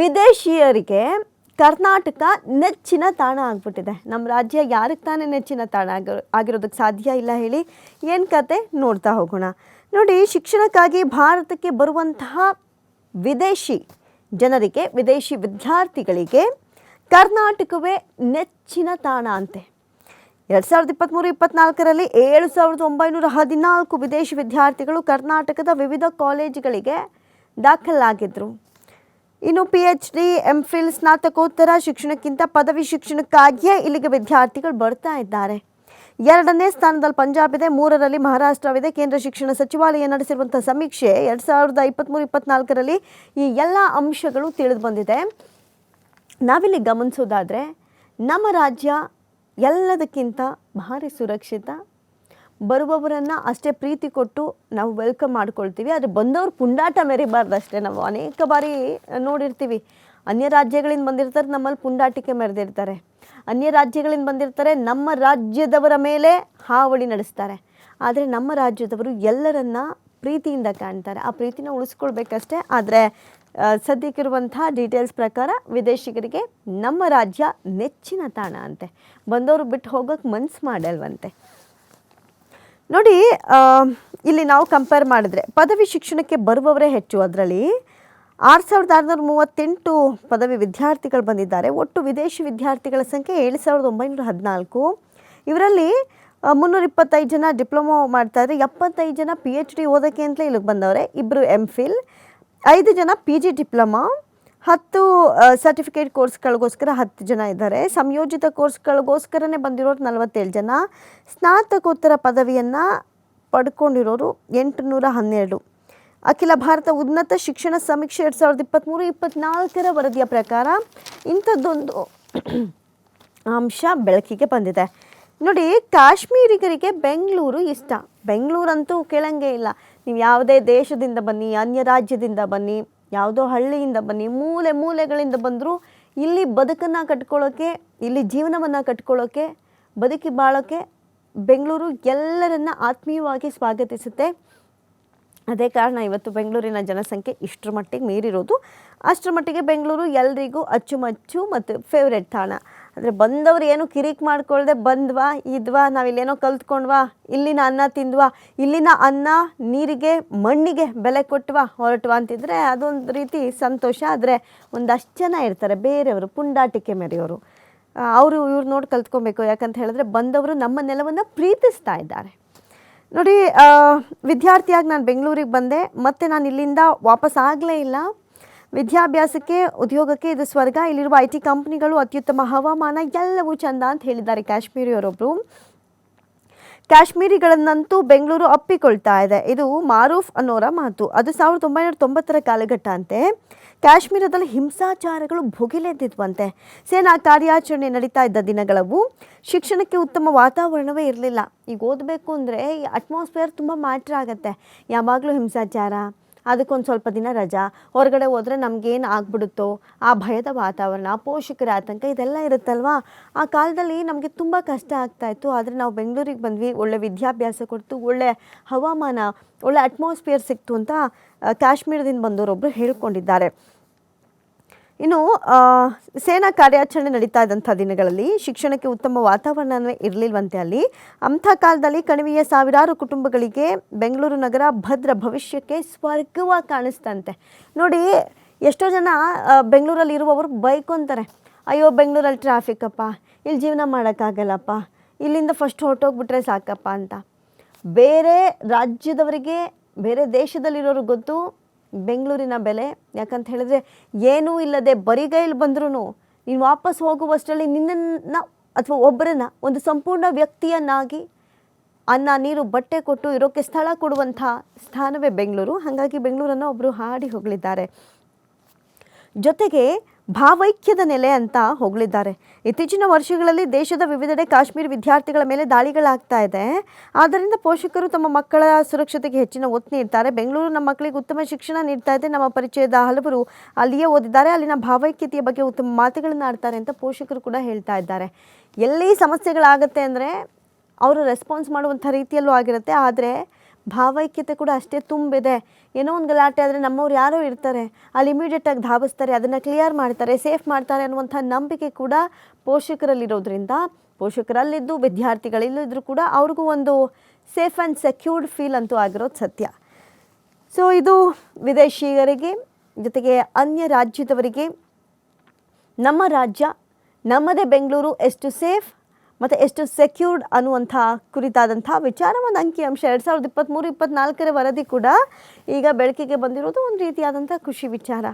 ವಿದೇಶಿಯರಿಗೆ ಕರ್ನಾಟಕ ನೆಚ್ಚಿನ ತಾಣ ಆಗಿಬಿಟ್ಟಿದೆ. ನಮ್ಮ ರಾಜ್ಯ ಯಾರಿಗೆ ತಾನೇ ನೆಚ್ಚಿನ ತಾಣ ಆಗಿರೋದಕ್ಕೆ ಸಾಧ್ಯ ಇಲ್ಲ ಹೇಳಿ? ಏನು ಕತೆ ನೋಡ್ತಾ ಹೋಗೋಣ. ನೋಡಿ, ಶಿಕ್ಷಣಕ್ಕಾಗಿ ಭಾರತಕ್ಕೆ ಬರುವಂತಹ ವಿದೇಶಿ ಜನರಿಗೆ, ವಿದೇಶಿ ವಿದ್ಯಾರ್ಥಿಗಳಿಗೆ ಕರ್ನಾಟಕವೇ ನೆಚ್ಚಿನ ತಾಣ ಅಂತೆ. 2023-24ರಲ್ಲಿ 7,914 ವಿದೇಶಿ ವಿದ್ಯಾರ್ಥಿಗಳು ಕರ್ನಾಟಕದ ವಿವಿಧ ಕಾಲೇಜುಗಳಿಗೆ ದಾಖಲಾಗಿದ್ದರು. ಇನ್ನು PhD, MPhil, ಸ್ನಾತಕೋತ್ತರ ಶಿಕ್ಷಣಕ್ಕಿಂತ ಪದವಿ ಶಿಕ್ಷಣಕ್ಕಾಗಿಯೇ ಇಲ್ಲಿಗೆ ವಿದ್ಯಾರ್ಥಿಗಳು ಬರ್ತಾ ಇದ್ದಾರೆ. 2ನೇ ಸ್ಥಾನದಲ್ಲಿ ಪಂಜಾಬ್ ಇದೆ, 3ರಲ್ಲಿ ಮಹಾರಾಷ್ಟ್ರವಿದೆ. ಕೇಂದ್ರ ಶಿಕ್ಷಣ ಸಚಿವಾಲಯ ನಡೆಸಿರುವಂಥ ಸಮೀಕ್ಷೆ 2023-24ರಲ್ಲಿ ಈ ಎಲ್ಲ ಅಂಶಗಳು ತಿಳಿದು ಬಂದಿದೆ. ನಾವಿಲ್ಲಿ ಗಮನಿಸೋದಾದರೆ ನಮ್ಮ ರಾಜ್ಯ ಎಲ್ಲದಕ್ಕಿಂತ ಭಾರಿ ಸುರಕ್ಷಿತ. ಬರುವವರನ್ನು ಅಷ್ಟೇ ಪ್ರೀತಿ ಕೊಟ್ಟು ನಾವು ವೆಲ್ಕಮ್ ಮಾಡ್ಕೊಳ್ತೀವಿ. ಆದರೆ ಬಂದವರು ಪುಂಡಾಟ ಮೆರಿಬಾರ್ದು ಅಷ್ಟೇ. ನಾವು ಅನೇಕ ಬಾರಿ ನೋಡಿರ್ತೀವಿ, ಅನ್ಯ ರಾಜ್ಯಗಳಿಂದ ಬಂದಿರ್ತಾರೆ, ನಮ್ಮಲ್ಲಿ ಪುಂಡಾಟಿಕೆ ಮೆರೆದಿರ್ತಾರೆ. ಅನ್ಯ ರಾಜ್ಯಗಳಿಂದ ಬಂದಿರ್ತಾರೆ, ನಮ್ಮ ರಾಜ್ಯದವರ ಮೇಲೆ ಹಾವಳಿ ನಡೆಸ್ತಾರೆ. ಆದರೆ ನಮ್ಮ ರಾಜ್ಯದವರು ಎಲ್ಲರನ್ನ ಪ್ರೀತಿಯಿಂದ ಕಾಣ್ತಾರೆ. ಆ ಪ್ರೀತಿನ ಉಳಿಸ್ಕೊಳ್ಬೇಕಷ್ಟೇ. ಆದರೆ ಸದ್ಯಕ್ಕಿರುವಂಥ ಡೀಟೇಲ್ಸ್ ಪ್ರಕಾರ ವಿದೇಶಿಗರಿಗೆ ನಮ್ಮ ರಾಜ್ಯ ನೆಚ್ಚಿನ ತಾಣ ಅಂತೆ. ಬಂದವರು ಬಿಟ್ಟು ಹೋಗೋಕ್ಕೆ ಮನಸ್ಸು ಮಾಡಲ್ವಂತೆ. ನೋಡಿ, ಇಲ್ಲಿ ನಾವು ಕಂಪೇರ್ ಮಾಡಿದ್ರೆ ಪದವಿ ಶಿಕ್ಷಣಕ್ಕೆ ಬರುವವರೇ ಹೆಚ್ಚು. ಅದರಲ್ಲಿ 6,638 ಪದವಿ ವಿದ್ಯಾರ್ಥಿಗಳು ಬಂದಿದ್ದಾರೆ. ಒಟ್ಟು ವಿದೇಶಿ ವಿದ್ಯಾರ್ಥಿಗಳ ಸಂಖ್ಯೆ 7,914. ಇವರಲ್ಲಿ 325 ಜನ ಡಿಪ್ಲೊಮೊ ಮಾಡ್ತಾಯಿದ್ರೆ, 75 ಜನ PhD ಓದೋಕ್ಕೆ ಅಂತಲೇ ಇಲ್ಲಿಗೆ ಬಂದವರೆ, 2 MPhil, 5 ಜನ PG ಡಿಪ್ಲೊಮಾ, 10 ಸರ್ಟಿಫಿಕೇಟ್ ಕೋರ್ಸ್ಗಳಿಗೋಸ್ಕರ 10 ಜನ ಇದ್ದಾರೆ. ಸಂಯೋಜಿತ ಕೋರ್ಸ್ಗಳಿಗೋಸ್ಕರನೇ ಬಂದಿರೋರು 47 ಜನ. ಸ್ನಾತಕೋತ್ತರ ಪದವಿಯನ್ನು ಪಡ್ಕೊಂಡಿರೋರು 812. ಅಖಿಲ ಭಾರತ ಉನ್ನತ ಶಿಕ್ಷಣ ಸಮೀಕ್ಷೆ 2023-24ರ ವರದಿಯ ಪ್ರಕಾರ ಇಂಥದ್ದೊಂದು ಅಂಶ ಬೆಳಕಿಗೆ ಬಂದಿದೆ. ನೋಡಿ, ಕಾಶ್ಮೀರಿಗರಿಗೆ ಬೆಂಗಳೂರು ಇಷ್ಟ. ಬೆಂಗಳೂರಂತೂ ಕೇಳಂಗೆ ಇಲ್ಲ. ನೀವು ಯಾವುದೇ ದೇಶದಿಂದ ಬನ್ನಿ, ಅನ್ಯ ರಾಜ್ಯದಿಂದ ಬನ್ನಿ, ಯಾವುದೋ ಹಳ್ಳಿಯಿಂದ ಬನ್ನಿ, ಮೂಲೆ ಮೂಲೆಗಳಿಂದ ಬಂದರೂ ಇಲ್ಲಿ ಬದುಕನ್ನು ಕಟ್ಕೊಳ್ಳೋಕ್ಕೆ, ಇಲ್ಲಿ ಜೀವನವನ್ನು ಕಟ್ಕೊಳ್ಳೋಕ್ಕೆ, ಬದುಕಿ ಬಾಳೋಕ್ಕೆ ಬೆಂಗಳೂರು ಎಲ್ಲರನ್ನ ಆತ್ಮೀಯವಾಗಿ ಸ್ವಾಗತಿಸುತ್ತೆ. ಅದೇ ಕಾರಣ ಇವತ್ತು ಬೆಂಗಳೂರಿನ ಜನಸಂಖ್ಯೆ ಇಷ್ಟರ ಮಟ್ಟಿಗೆ ಮೀರಿರೋದು. ಅಷ್ಟರ ಮಟ್ಟಿಗೆ ಬೆಂಗಳೂರು ಎಲ್ರಿಗೂ ಅಚ್ಚುಮೆಚ್ಚು ಮತ್ತು ಫೇವ್ರೆಟ್ ತಾಣ. ಅಂದರೆ ಬಂದವರು ಏನು ಕಿರಿಕ್ ಮಾಡ್ಕೊಳ್ದೆ ಬಂದ್ವಾ, ಇದ್ವಾ, ನಾವಿಲ್ಲೇನೋ ಕಲ್ತ್ಕೊಂಡ್ವಾ, ಇಲ್ಲಿನ ಅನ್ನ ತಿಂದ್ವಾ, ಇಲ್ಲಿನ ಅನ್ನ ನೀರಿಗೆ ಮಣ್ಣಿಗೆ ಬೆಲೆ ಕೊಟ್ವಾ ಹೊರಟ್ವಾ ಅಂತಿದ್ರೆ ಅದೊಂದು ರೀತಿ ಸಂತೋಷ. ಆದರೆ ಒಂದಷ್ಟು ಜನ ಇರ್ತಾರೆ ಬೇರೆಯವರು, ಪುಂಡಾಟಿಕೆ ಮೆರೆಯೋರು. ಅವರು ಇವ್ರು ನೋಡಿ ಕಲ್ತ್ಕೊಬೇಕು. ಯಾಕಂತ ಹೇಳಿದ್ರೆ ಬಂದವರು ನಮ್ಮ ನೆಲವನ್ನು ಪ್ರೀತಿಸ್ತಾ ಇದ್ದಾರೆ. ನೋಡಿ, ವಿದ್ಯಾರ್ಥಿಯಾಗಿ ನಾನು ಬೆಂಗಳೂರಿಗೆ ಬಂದೆ, ಮತ್ತು ನಾನು ಇಲ್ಲಿಂದ ವಾಪಸ್ ಆಗಲೇ ಇಲ್ಲ. ವಿದ್ಯಾಭ್ಯಾಸಕ್ಕೆ, ಉದ್ಯೋಗಕ್ಕೆ ಇದು ಸ್ವರ್ಗ. ಇಲ್ಲಿರುವ IT ಕಂಪ್ನಿಗಳು, ಅತ್ಯುತ್ತಮ ಹವಾಮಾನ, ಎಲ್ಲವೂ ಚಂದ ಅಂತ ಹೇಳಿದ್ದಾರೆ ಕಾಶ್ಮೀರಿಯವರೊಬ್ಬರು. ಕಾಶ್ಮೀರಿಗಳನ್ನಂತೂ ಬೆಂಗಳೂರು ಅಪ್ಪಿಕೊಳ್ತಾ ಇದೆ. ಇದು ಮಾರೂಫ್ ಅನ್ನೋರ ಮಾತು. ಅದು 1990ರ ಕಾಲಘಟ್ಟ ಅಂತೆ. ಕಾಶ್ಮೀರದಲ್ಲಿ ಹಿಂಸಾಚಾರಗಳು ಭುಗಿಲೆದ್ದಿದ್ವಂತೆ. ಸೇನಾ ಕಾರ್ಯಾಚರಣೆ ನಡೀತಾ ಇದ್ದ ದಿನಗಳವು. ಶಿಕ್ಷಣಕ್ಕೆ ಉತ್ತಮ ವಾತಾವರಣವೇ ಇರಲಿಲ್ಲ. ಈಗ ಓದಬೇಕು ಅಂದರೆ ಅಟ್ಮಾಸ್ಫಿಯರ್ ತುಂಬ ಮ್ಯಾಟ್ರ್ ಆಗುತ್ತೆ. ಯಾವಾಗಲೂ ಹಿಂಸಾಚಾರ, ಅದಕ್ಕೊಂದು ಸ್ವಲ್ಪ ದಿನ ರಜಾ, ಹೊರಗಡೆ ಹೋದರೆ ನಮಗೇನು ಆಗ್ಬಿಡುತ್ತೋ ಆ ಭಯದ ವಾತಾವರಣ, ಪೋಷಕರ ಆತಂಕ, ಇದೆಲ್ಲ ಇರುತ್ತಲ್ವ. ಆ ಕಾಲದಲ್ಲಿ ನಮಗೆ ತುಂಬ ಕಷ್ಟ ಆಗ್ತಾಯಿತ್ತು. ಆದರೆ ನಾವು ಬೆಂಗಳೂರಿಗೆ ಬಂದ್ವಿ, ಒಳ್ಳೆ ವಿದ್ಯಾಭ್ಯಾಸ ಕೊಡ್ತು, ಒಳ್ಳೆ ಹವಾಮಾನ, ಒಳ್ಳೆ ಅಟ್ಮಾಸ್ಫಿಯರ್ ಸಿಕ್ತು ಅಂತ ಕಾಶ್ಮೀರದಿಂದ ಬಂದವರೊಬ್ಬರು ಹೇಳ್ಕೊಂಡಿದ್ದಾರೆ. ಇನ್ನು ಸೇನಾ ಕಾರ್ಯಾಚರಣೆ ನಡೀತಾ ಇದ್ದಂಥ ದಿನಗಳಲ್ಲಿ ಶಿಕ್ಷಣಕ್ಕೆ ಉತ್ತಮ ವಾತಾವರಣವೇ ಇರಲಿಲ್ವಂತೆ ಅಲ್ಲಿ. ಅಂಥ ಕಾಲದಲ್ಲಿ ಕಣಿವೆಯ ಸಾವಿರಾರು ಕುಟುಂಬಗಳಿಗೆ ಬೆಂಗಳೂರು ನಗರ ಭದ್ರ ಭವಿಷ್ಯಕ್ಕೆ ಸ್ವರ್ಗವಾಗಿ ಕಾಣಿಸ್ತಂತೆ. ನೋಡಿ, ಎಷ್ಟೋ ಜನ ಬೆಂಗಳೂರಲ್ಲಿ ಇರುವವರು ಬೈಕೊಂತಾರೆ, ಅಯ್ಯೋ ಬೆಂಗಳೂರಲ್ಲಿ ಟ್ರಾಫಿಕ್ಕಪ್ಪ, ಇಲ್ಲಿ ಜೀವನ ಮಾಡೋಕ್ಕಾಗಲ್ಲಪ್ಪ, ಇಲ್ಲಿಂದ ಫಸ್ಟ್ ಹೊರಟೋಗ್ಬಿಟ್ರೆ ಸಾಕಪ್ಪ ಅಂತ. ಬೇರೆ ರಾಜ್ಯದವರಿಗೆ, ಬೇರೆ ದೇಶದಲ್ಲಿರೋರು ಗೊತ್ತು ಬೆಂಗಳೂರಿನ ಬೆಲೆ. ಯಾಕಂತ ಹೇಳಿದ್ರೆ ಏನೂ ಇಲ್ಲದೆ ಬರಿಗೈಲಿ ಬಂದ್ರೂ ನೀನು ವಾಪಸ್ ಹೋಗುವಷ್ಟರಲ್ಲಿ ನಿನ್ನನ್ನು ಅಥವಾ ಒಬ್ಬರನ್ನ ಒಂದು ಸಂಪೂರ್ಣ ವ್ಯಕ್ತಿಯನ್ನಾಗಿ ಅನ್ನ, ನೀರು, ಬಟ್ಟೆ ಕೊಟ್ಟು ಇರೋಕ್ಕೆ ಸ್ಥಳ ಕೊಡುವಂಥ ಸ್ಥಾನವೇ ಬೆಂಗಳೂರು. ಹಾಗಾಗಿ ಬೆಂಗಳೂರನ್ನು ಒಬ್ಬರು ಹಾಡಿ ಹೊಗಳಿದ್ದಾರೆ. ಜೊತೆಗೆ ಭಾವೈಕ್ಯದ ನೆಲೆ ಅಂತ ಹೊಗಳಿದ್ದಾರೆ. ಇತ್ತೀಚಿನ ವರ್ಷಗಳಲ್ಲಿ ದೇಶದ ವಿವಿಧೆಡೆ ಕಾಶ್ಮೀರಿ ವಿದ್ಯಾರ್ಥಿಗಳ ಮೇಲೆ ದಾಳಿಗಳಾಗ್ತಾ ಇದೆ. ಆದ್ದರಿಂದ ಪೋಷಕರು ತಮ್ಮ ಮಕ್ಕಳ ಸುರಕ್ಷತೆಗೆ ಹೆಚ್ಚಿನ ಒತ್ತು ನೀಡ್ತಾರೆ. ಬೆಂಗಳೂರು ನಮ್ಮ ಮಕ್ಕಳಿಗೆ ಉತ್ತಮ ಶಿಕ್ಷಣ ನೀಡ್ತಾ ಇದೆ. ನಮ್ಮ ಪರಿಚಯದ ಹಲವರು ಅಲ್ಲಿಯೇ ಓದಿದ್ದಾರೆ. ಅಲ್ಲಿನ ಭಾವೈಕ್ಯತೆಯ ಬಗ್ಗೆ ಉತ್ತಮ ಮಾತುಗಳನ್ನು ಆಡ್ತಾರೆ ಅಂತ ಪೋಷಕರು ಕೂಡ ಹೇಳ್ತಾ ಇದ್ದಾರೆ. ಎಲ್ಲಿ ಸಮಸ್ಯೆಗಳಾಗುತ್ತೆ ಅಂದರೆ ಅವರು ರೆಸ್ಪಾನ್ಸ್ ಮಾಡುವಂಥ ರೀತಿಯಲ್ಲೂ ಆಗಿರುತ್ತೆ. ಆದರೆ ಭಾವೈಕ್ಯತೆ ಕೂಡ ಅಷ್ಟೇ ತುಂಬಿದೆ. ಏನೋ ಒಂದು ಗಲಾಟೆ ಆದರೆ ನಮ್ಮವ್ರು ಯಾರೋ ಇರ್ತಾರೆ, ಅಲ್ಲಿ ಇಮಿಡಿಯೇಟಾಗಿ ಧಾವಿಸ್ತಾರೆ, ಅದನ್ನು ಕ್ಲಿಯರ್ ಮಾಡ್ತಾರೆ, ಸೇಫ್ ಮಾಡ್ತಾರೆ ಅನ್ನುವಂಥ ನಂಬಿಕೆ ಕೂಡ ಪೋಷಕರಲ್ಲಿರೋದ್ರಿಂದ ಪೋಷಕರಲ್ಲಿದ್ದು ವಿದ್ಯಾರ್ಥಿಗಳಿಲ್ಲದ್ರೂ ಕೂಡ ಅವ್ರಿಗೂ ಒಂದು ಸೇಫ್ ಆ್ಯಂಡ್ ಸೆಕ್ಯೂರ್ಡ್ ಫೀಲ್ ಅಂತೂ ಆಗಿರೋದು ಸತ್ಯ. ಸೊ ಇದು ವಿದೇಶಿಗರಿಗೆ ಜೊತೆಗೆ ಅನ್ಯ ರಾಜ್ಯದವರಿಗೆ ನಮ್ಮ ರಾಜ್ಯ, ನಮ್ಮದೇ ಬೆಂಗಳೂರು ಎಷ್ಟು ಸೇಫ್ ಮತ್ತು ಎಷ್ಟು ಸೆಕ್ಯೂರ್ಡ್ ಅನ್ನುವಂಥ ಕುರಿತಾದಂಥ ವಿಚಾರ, ಒಂದು ಅಂಕಿಅಂಶ 2023-24 ವರದಿ ಕೂಡ ಈಗ ಬೆಳಕಿಗೆ ಬಂದಿರೋದು ಒಂದು ರೀತಿಯಾದಂಥ ಖುಷಿ ವಿಚಾರ.